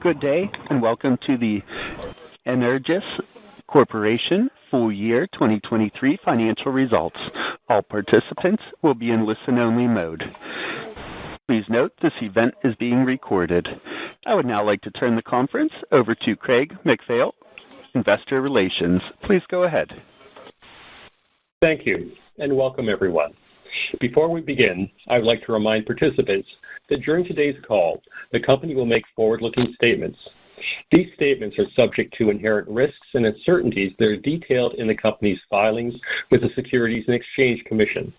Good day, and welcome to the Energous Corporation full year 2023 financial results. All participants will be in listen-only mode. Please note this event is being recorded. I would now like to turn the conference over to Craig McPhail, Investor Relations. Please go ahead. Thank you, and welcome everyone. Before we begin, I would like to remind participants that during today's call, the company will make forward-looking statements. These statements are subject to inherent risks and uncertainties that are detailed in the company's filings with the Securities and Exchange Commission.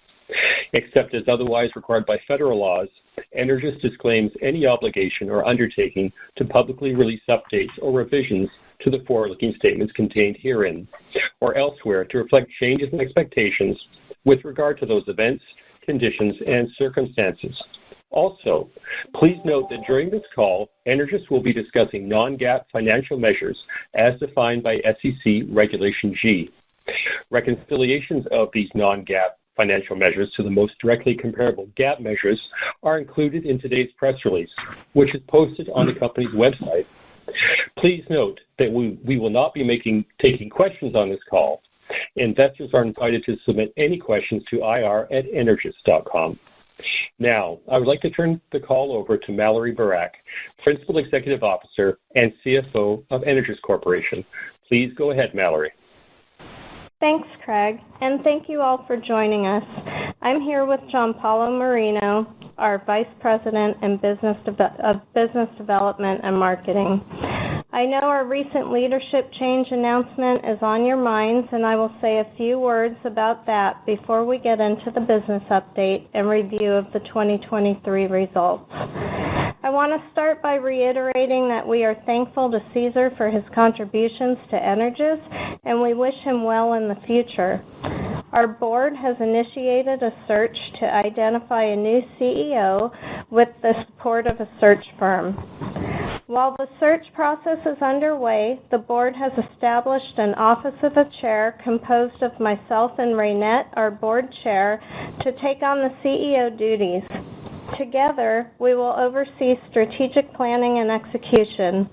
Except as otherwise required by federal laws, Energous disclaims any obligation or undertaking to publicly release updates or revisions to the forward-looking statements contained herein or elsewhere to reflect changes in expectations with regard to those events, conditions, and circumstances. Also, please note that during this call, Energous will be discussing non-GAAP financial measures as defined by SEC Regulation G. Reconciliations of these non-GAAP financial measures to the most directly comparable GAAP measures are included in today's press release, which is posted on the company's website. Please note that we will not be taking questions on this call. Investors are invited to submit any questions to ir@energous.com. Now, I would like to turn the call over to Mallory Barak, Principal Executive Officer and CFO of Energous Corporation. Please go ahead, Mallory. Thanks, Craig, and thank you all for joining us. I'm here with Giampaolo Marino, our Vice President of Business Development and Marketing. I know our recent leadership change announcement is on your minds, and I will say a few words about that before we get into the business update and review of the 2023 results. I want to start by reiterating that we are thankful to Caesar for his contributions to Energous, and we wish him well in the future. Our board has initiated a search to identify a new CEO with the support of a search firm. While the search process is underway, the board has established an office of a chair composed of myself and Raynette, our board chair, to take on the CEO duties. Together, we will oversee strategic planning and execution.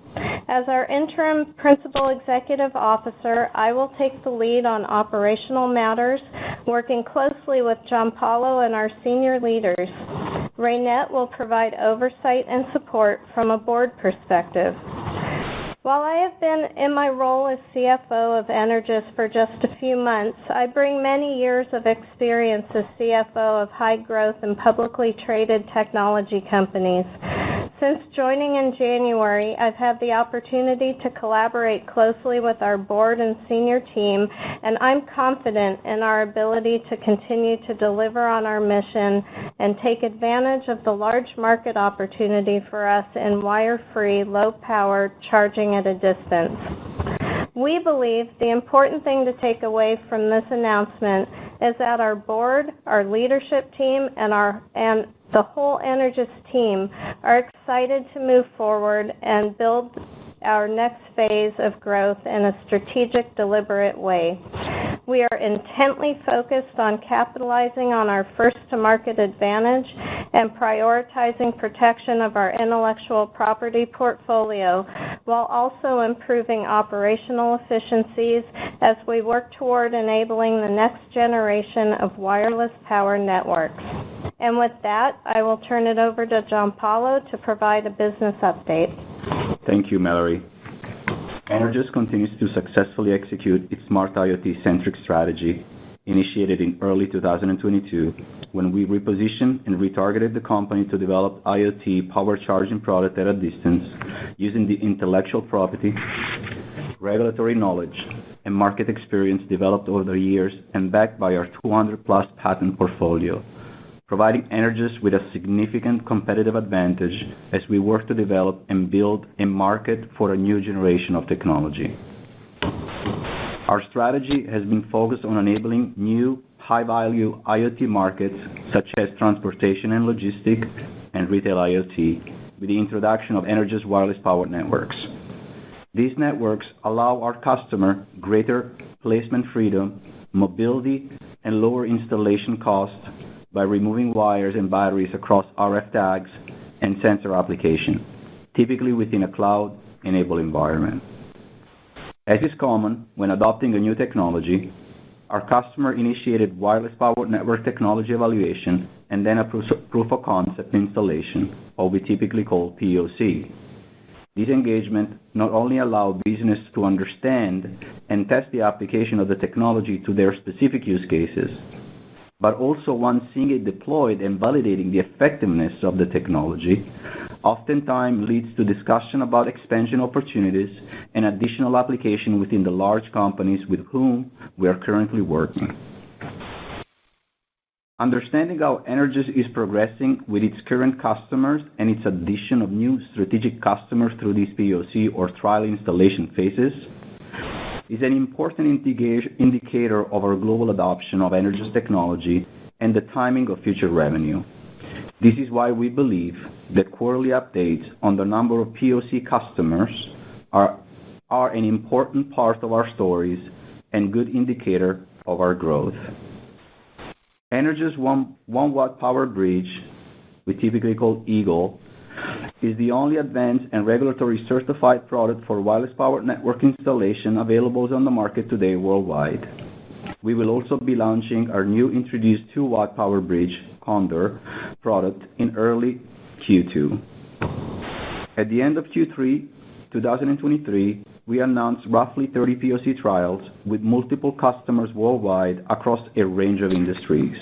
As our interim principal executive officer, I will take the lead on operational matters, working closely with Giampaolo and our senior leaders. Raynette will provide oversight and support from a board perspective. While I have been in my role as CFO of Energous for just a few months, I bring many years of experience as CFO of high-growth and publicly traded technology companies. Since joining in January, I've had the opportunity to collaborate closely with our board and senior team, and I'm confident in our ability to continue to deliver on our mission and take advantage of the large market opportunity for us in wire-free, low-power charging at a distance. We believe the important thing to take away from this announcement is that our board, our leadership team, and the whole Energous team are excited to move forward and build our next phase of growth in a strategic, deliberate way. We are intently focused on capitalizing on our first-to-market advantage and prioritizing protection of our intellectual property portfolio while also improving operational efficiencies as we work toward enabling the next generation of wireless power networks. And with that, I will turn it over to Giampaolo to provide a business update. Thank you, Mallory. Energous continues to successfully execute its smart IoT-centric strategy initiated in early 2022 when we repositioned and retargeted the company to develop IoT power charging product at a distance using the intellectual property, regulatory knowledge, and market experience developed over the years and backed by our 200-plus patent portfolio, providing Energous with a significant competitive advantage as we work to develop and build a market for a new generation of technology. Our strategy has been focused on enabling new, high-value IoT markets such as transportation and logistics and retail IoT with the introduction of Energous wireless power networks. These networks allow our customer greater placement freedom, mobility, and lower installation costs by removing wires and batteries across RF tags and sensor application, typically within a cloud-enabled environment. As is common when adopting a new technology, our customer-initiated wireless power network technology evaluation and then a proof of concept installation, or we typically call POC. These engagements not only allow business to understand and test the application of the technology to their specific use cases, but also once seeing it deployed and validating the effectiveness of the technology, oftentimes leads to discussion about expansion opportunities and additional application within the large companies with whom we are currently working. Understanding how Energous is progressing with its current customers and its addition of new strategic customers through these POC or trial installation phases is an important indicator of our global adoption of Energous technology and the timing of future revenue. This is why we believe that quarterly updates on the number of POC customers are an important part of our stories and good indicator of our growth. Energous 1 watt power bridge, we typically call Eagle, is the only advanced and regulatory certified product for wireless power network installation available on the market today worldwide. We will also be launching our new introduced 2 watt power bridge, Condor, product in early Q2. At the end of Q3 2023, we announced roughly 30 POC trials with multiple customers worldwide across a range of industries.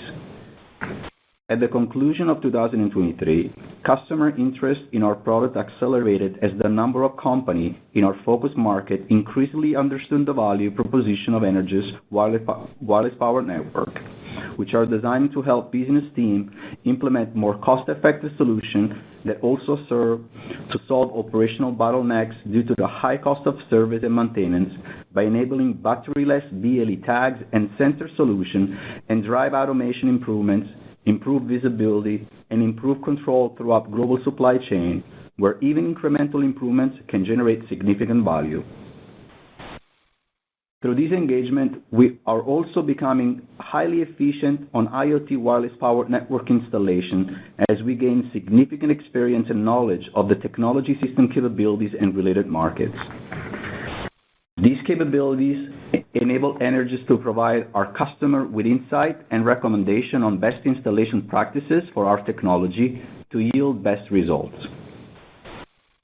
At the conclusion of 2023, customer interest in our product accelerated as the number of companies in our focus market increasingly understood the value proposition of Energous wireless power network, which are designed to help business teams implement more cost-effective solutions that also serve to solve operational bottlenecks due to the high cost of service and maintenance by enabling battery-less BLE tags and sensor solutions and drive automation improvements, improve visibility, and improve control throughout global supply chain, where even incremental improvements can generate significant value. Through this engagement, we are also becoming highly efficient on IoT wireless power network installation as we gain significant experience and knowledge of the technology system capabilities and related markets. These capabilities enable Energous to provide our customer with insight and recommendation on best installation practices for our technology to yield best results.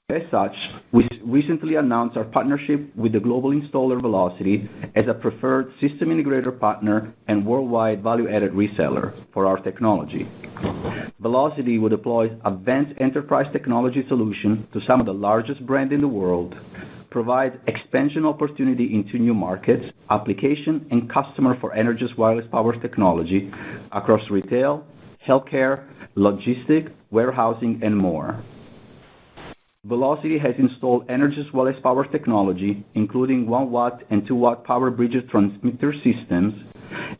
As such, we recently announced our partnership with the global installer Velocity as a preferred system integrator partner and worldwide value-added reseller for our technology. Velocity will deploy advanced enterprise technology solution to some of the largest brands in the world, provide expansion opportunity into new markets, application, and customer for Energous wireless power technology across retail, healthcare, logistics, warehousing, and more. Velocity has installed Energous wireless power technology, including 1 watt and 2 watt power bridges transmitter systems,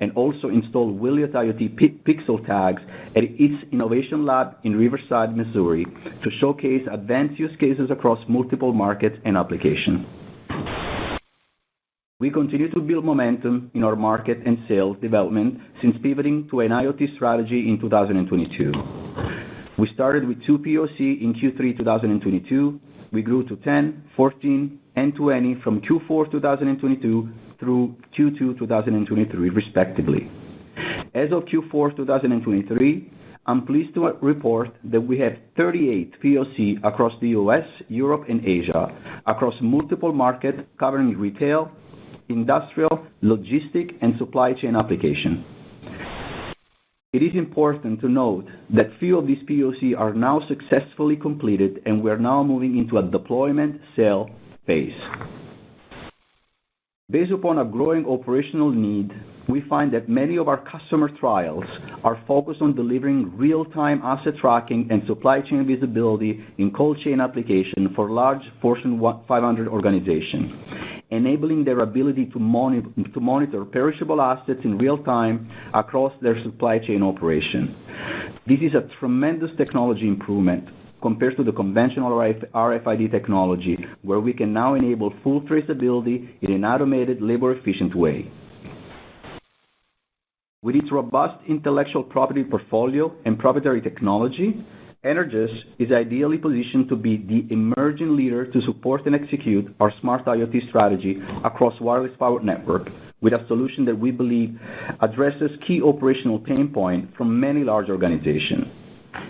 and also installed Wiliot IoT pixel tags at its innovation lab in Riverside, Missouri, to showcase advanced use cases across multiple markets and applications. We continue to build momentum in our market and sales development since pivoting to an IoT strategy in 2022. We started with 2 POC in Q3 2022. We grew to 10, 14, and 20 from Q4 2022 through Q2 2023, respectively. As of Q4 2023, I'm pleased to report that we have 38 POC across the US, Europe, and Asia, across multiple markets covering retail, industrial, logistic, and supply chain application. It is important to note that few of these POC are now successfully completed, and we are now moving into a deployment sale phase. Based upon a growing operational need, we find that many of our customer trials are focused on delivering real-time asset tracking and supply chain visibility in cold chain application for large Fortune 500 organizations, enabling their ability to monitor perishable assets in real time across their supply chain operation. This is a tremendous technology improvement compared to the conventional RFID technology, where we can now enable full traceability in an automated, labor-efficient way. With its robust intellectual property portfolio and proprietary technology, Energous is ideally positioned to be the emerging leader to support and execute our smart IoT strategy across wireless power network with a solution that we believe addresses key operational pain points from many large organizations.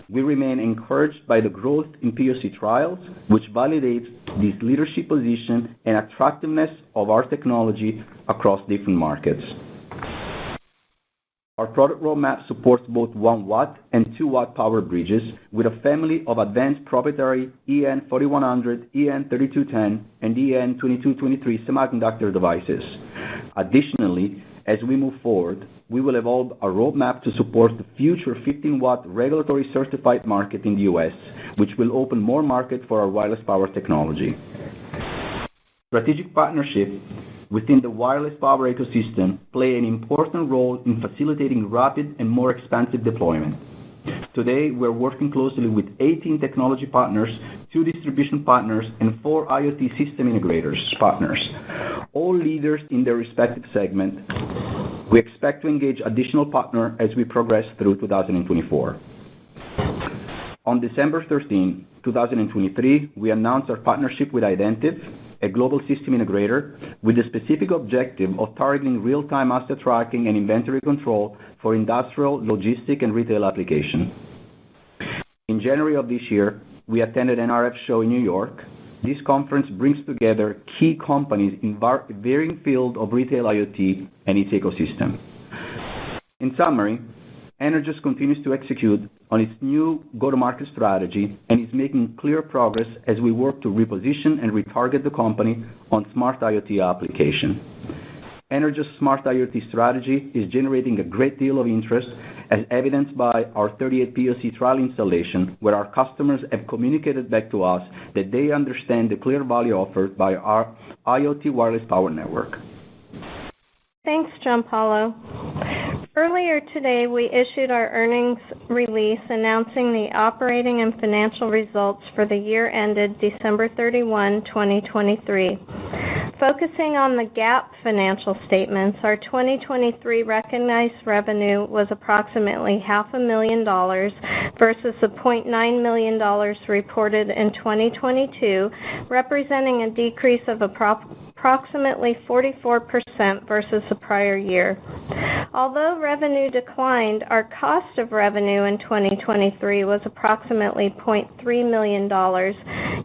We remain encouraged by the growth in POC trials, which validates this leadership position and attractiveness of our technology across different markets. Our product roadmap supports both 1 watt and 2 watt power bridges with a family of advanced proprietary EN4100, EN3210, and EN2223 semiconductor devices. Additionally, as we move forward, we will evolve our roadmap to support the future 15-watt regulatory certified market in the U.S., which will open more market for our wireless power technology. Strategic partnership within the wireless power ecosystem play an important role in facilitating rapid and more expansive deployment. Today, we're working closely with 18 technology partners, 2 distribution partners, and 4 IoT system integrators partners, all leaders in their respective segment. We expect to engage additional partners as we progress through 2024. On December 13, 2023, we announced our partnership with Identiv, a global system integrator, with the specific objective of targeting real-time asset tracking and inventory control for industrial, logistic, and retail application. In January of this year, we attended an RF show in New York. This conference brings together key companies in varying fields of retail IoT and its ecosystem. In summary, Energous continues to execute on its new go-to-market strategy and is making clear progress as we work to reposition and retarget the company on smart IoT application. Energous smart IoT strategy is generating a great deal of interest, as evidenced by our 38 POC trial installation, where our customers have communicated back to us that they understand the clear value offered by our IoT wireless power network. Thanks, Gianpaolo. Earlier today, we issued our earnings release announcing the operating and financial results for the year ended December 31, 2023. Focusing on the GAAP financial statements, our 2023 recognized revenue was approximately $500,000 versus the $0.9 million reported in 2022, representing a decrease of approximately 44% versus the prior year. Although revenue declined, our cost of revenue in 2023 was approximately $0.3 million,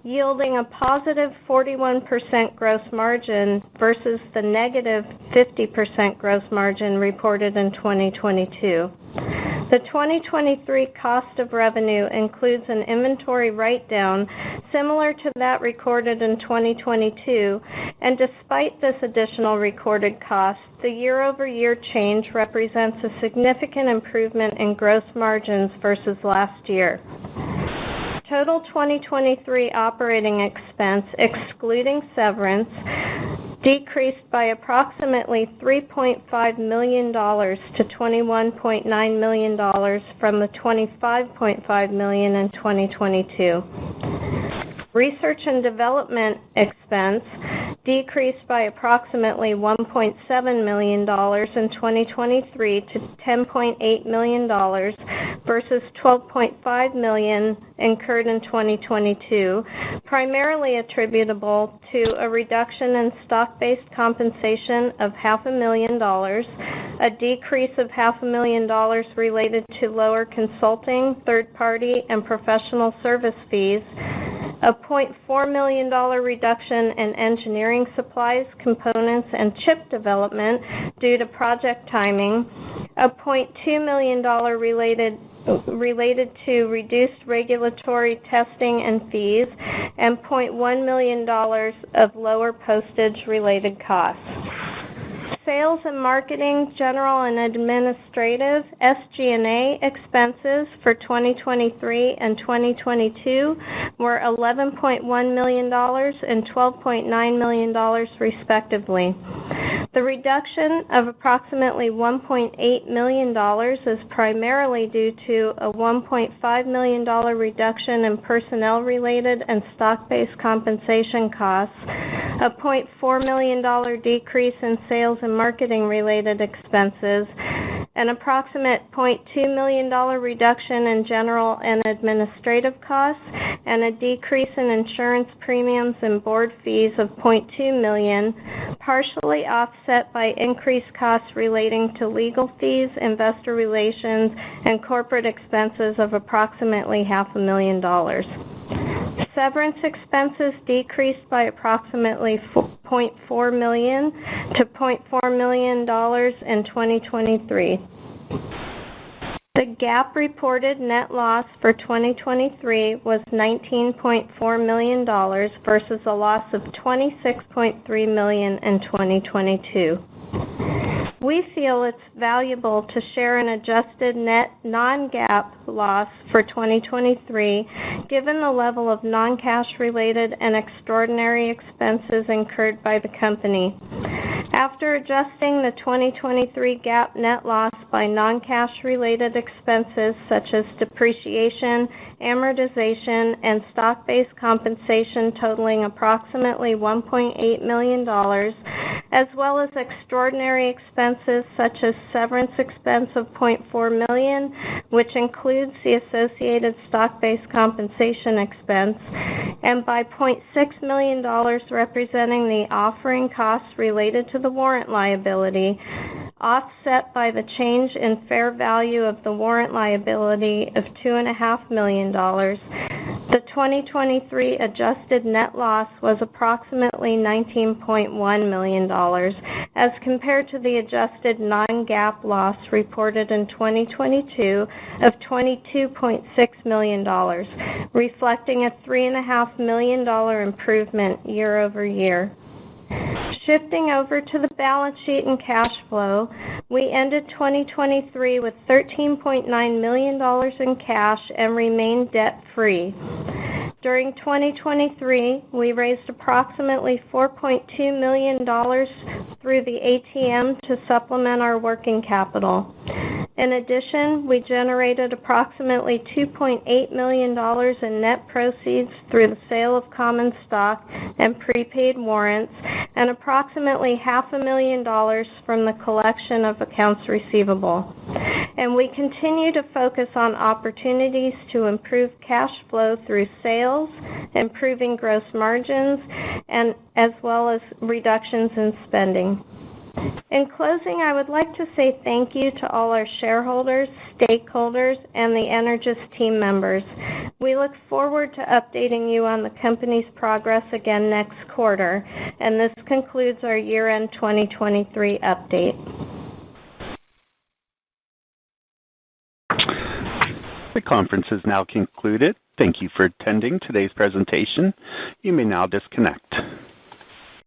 yielding a positive 41% gross margin versus the negative 50% gross margin reported in 2022. The 2023 cost of revenue includes an inventory write-down similar to that recorded in 2022, and despite this additional recorded cost, the year-over-year change represents a significant improvement in gross margins versus last year. Total 2023 operating expense, excluding severance, decreased by approximately $3.5 million to $21.9 million from the $25.5 million in 2022. Research and development expense decreased by approximately $1.7 million in 2023 to $10.8 million versus $12.5 million incurred in 2022, primarily attributable to a reduction in stock-based compensation of $500,000, a decrease of $500,000 related to lower consulting, third-party, and professional service fees, a $0.4 million reduction in engineering supplies, components, and chip development due to project timing, a $0.2 million related to reduced regulatory testing and fees, and $0.1 million of lower postage-related costs. Sales and marketing, general and administrative, SG&A expenses for 2023 and 2022 were $11.1 million and $12.9 million, respectively. The reduction of approximately $1.8 million is primarily due to a $1.5 million reduction in personnel-related and stock-based compensation costs, a $0.4 million decrease in sales and marketing-related expenses, an approximate $0.2 million reduction in general and administrative costs, and a decrease in insurance premiums and board fees of $0.2 million, partially offset by increased costs relating to legal fees, investor relations, and corporate expenses of approximately $500,000. Severance expenses decreased by approximately $0.4 million to $0.4 million in 2023. The GAAP reported net loss for 2023 was $19.4 million versus a loss of $26.3 million in 2022. We feel it's valuable to share an adjusted net non-GAAP loss for 2023, given the level of non-cash related and extraordinary expenses incurred by the company. After adjusting the 2023 GAAP net loss by non-cash related expenses such as depreciation, amortization, and stock-based compensation totaling approximately $1.8 million, as well as extraordinary expenses such as severance expense of $0.4 million, which includes the associated stock-based compensation expense, and by $0.6 million representing the offering costs related to the warrant liability, offset by the change in fair value of the warrant liability of $2.5 million. The 2023 adjusted net loss was approximately $19.1 million, as compared to the adjusted non-GAAP loss reported in 2022 of $22.6 million, reflecting a $3.5 million improvement year over year. Shifting over to the balance sheet and cash flow, we ended 2023 with $13.9 million in cash and remained debt-free. During 2023, we raised approximately $4.2 million through the ATM to supplement our working capital. In addition, we generated approximately $2.8 million in net proceeds through the sale of common stock and prepaid warrants, and approximately $500,000 from the collection of accounts receivable. And we continue to focus on opportunities to improve cash flow through sales, improving gross margins, and as well as reductions in spending. In closing, I would like to say thank you to all our shareholders, stakeholders, and the Energous team members. We look forward to updating you on the company's progress again next quarter, and this concludes our year-end 2023 update. The conference is now concluded. Thank you for attending today's presentation. You may now disconnect.